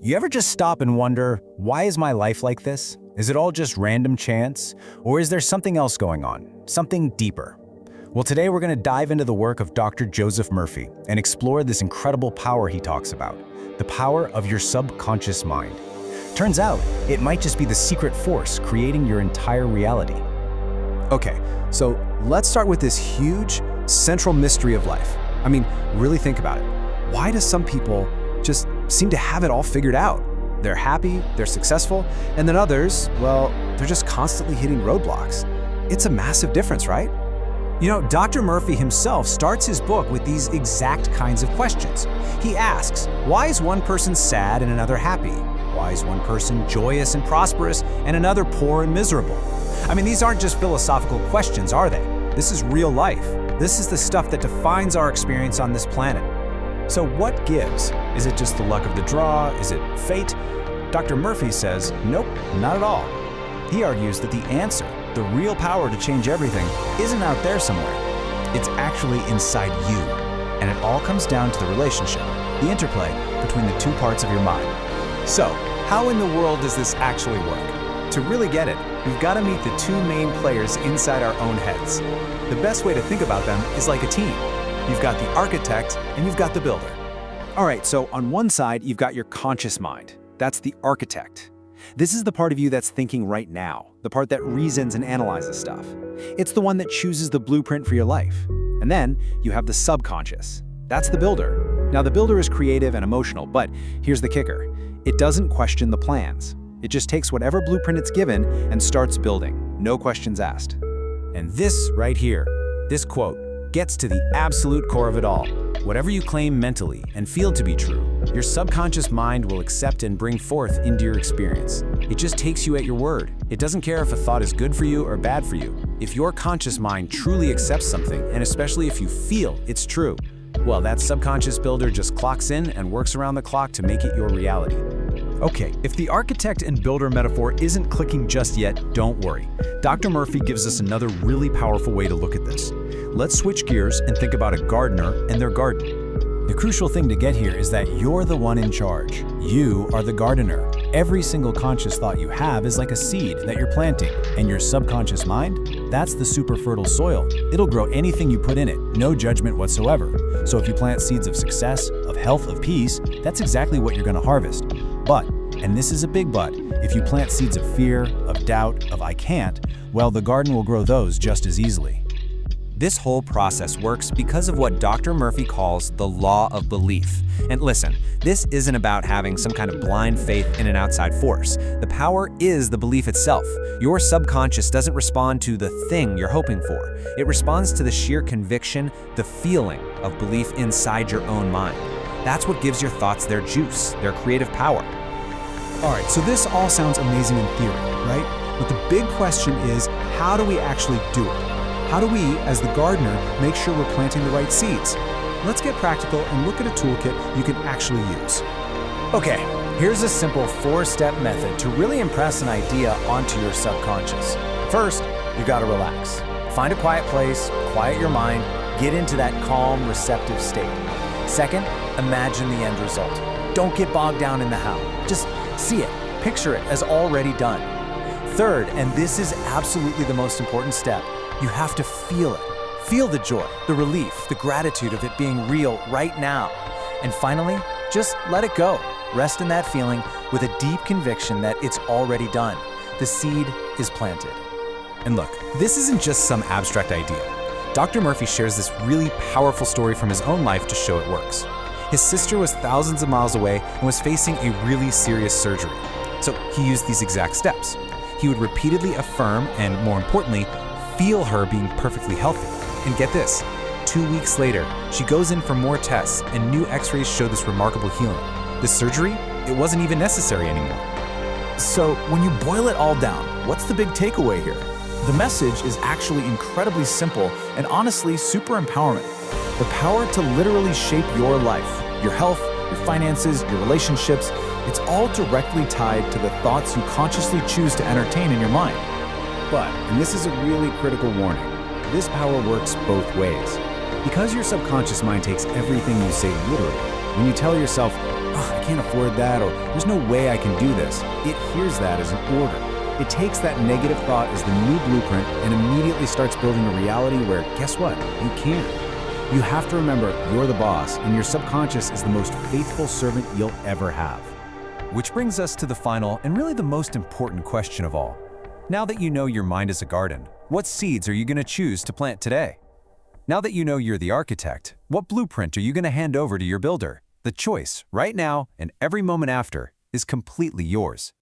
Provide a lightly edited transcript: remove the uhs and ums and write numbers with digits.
You ever just stop and wonder, why is my life like this? Is it all just random chance? Or is there something else going on? Something deeper? Well, today we're going to dive into the work of Dr. Joseph Murphy and explore this incredible power he talks about, the power of your subconscious mind. Turns out, it might just be the secret force creating your entire reality. Okay, so let's start with this huge, central mystery of life. I mean, really think about it. Why do some people just seem to have it all figured out? They're happy, they're successful, and then others, well, they're just constantly hitting roadblocks. It's a massive difference, right? You know, Dr. Murphy himself starts his book with these exact kinds of questions. He asks, why is one person sad and another happy? Why is one person joyous and prosperous and another poor and miserable? I mean, these aren't just philosophical questions, are they? This is real life. This is the stuff that defines our experience on this planet. So what gives? Is it just the luck of the draw? Is it fate? Dr. Murphy says, nope, not at all. He argues that the answer, the real power to change everything, isn't out there somewhere. It's actually inside you. And it all comes down to the relationship, the interplay between the two parts of your mind. So, how in the world does this actually work? To really get it, we've got to meet the two main players inside our own heads. The best way to think about them is like a team. You've got the architect and you've got the builder. All right, so on one side, you've got your conscious mind. That's the architect. This is the part of you that's thinking right now, the part that reasons and analyzes stuff. It's the one that chooses the blueprint for your life. And then you have the subconscious. That's the builder. Now, the builder is creative and emotional, but here's the kicker. It doesn't question the plans. It just takes whatever blueprint it's given and starts building, no questions asked. And this right here, this quote, gets to the absolute core of it all. Whatever you claim mentally and feel to be true, your subconscious mind will accept and bring forth into your experience. It just takes you at your word. It doesn't care if a thought is good for you or bad for you. If your conscious mind truly accepts something, and especially if you feel it's true, well, that subconscious builder just clocks in and works around the clock to make it your reality. Okay, if the architect and builder metaphor isn't clicking just yet, don't worry. Dr. Murphy gives us another really powerful way to look at this. Let's switch gears and think about a gardener and their garden. The crucial thing to get here is that you're the one in charge. You are the gardener. Every single conscious thought you have is like a seed that you're planting, and your subconscious mind, that's the super fertile soil. It'll grow anything you put in it, no judgment whatsoever. So if you plant seeds of success, of health, of peace, that's exactly what you're going to harvest. But, and this is a big but, if you plant seeds of fear, of doubt, of I can't, well, the garden will grow those just as easily. This whole process works because of what Dr. Murphy calls the law of belief. And listen, this isn't about having some kind of blind faith in an outside force. The power is the belief itself. Your subconscious doesn't respond to the thing you're hoping for. It responds to the sheer conviction, the feeling of belief inside your own mind. That's what gives your thoughts their juice, their creative power. All right, so this all sounds amazing in theory, right? But the big question is, how do we actually do it? How do we, as the gardener, make sure we're planting the right seeds? Let's get practical and look at a toolkit you can actually use. Okay, here's a simple 4-step method to really impress an idea onto your subconscious. First, you gotta relax. Find a quiet place, quiet your mind, get into that calm, receptive state. Second, imagine the end result. Don't get bogged down in the how. Just see it, picture it as already done. Third, and this is absolutely the most important step, you have to feel it. Feel the joy, the relief, the gratitude of it being real right now. And finally, just let it go. Rest in that feeling with a deep conviction that it's already done. The seed is planted. And look, this isn't just some abstract idea. Dr. Murphy shares this really powerful story from his own life to show it works. His sister was thousands of miles away and was facing a really serious surgery. So he used these exact steps. He would repeatedly affirm and, more importantly, feel her being perfectly healthy. And get this, 2 weeks later, she goes in for more tests and new x-rays show this remarkable healing. The surgery, it wasn't even necessary anymore. So when you boil it all down, what's the big takeaway here? The message is actually incredibly simple and honestly super empowering. The power to literally shape your life, your health, your finances, your relationships, it's all directly tied to the thoughts you consciously choose to entertain in your mind. But, and this is a really critical warning, this power works both ways. Because your subconscious mind takes everything you say literally, when you tell yourself, "Oh, I can't afford that," or "There's no way I can do this," it hears that as an order. It takes that negative thought as the new blueprint and immediately starts building a reality where, guess what? You can. You have to remember you're the boss, and your subconscious is the most faithful servant you'll ever have. Which brings us to the final and really the most important question of all. Now that you know your mind is a garden, what seeds are you going to choose to plant today? Now that you know you're the architect, what blueprint are you going to hand over to your builder? The choice, right now and every moment after, is completely yours.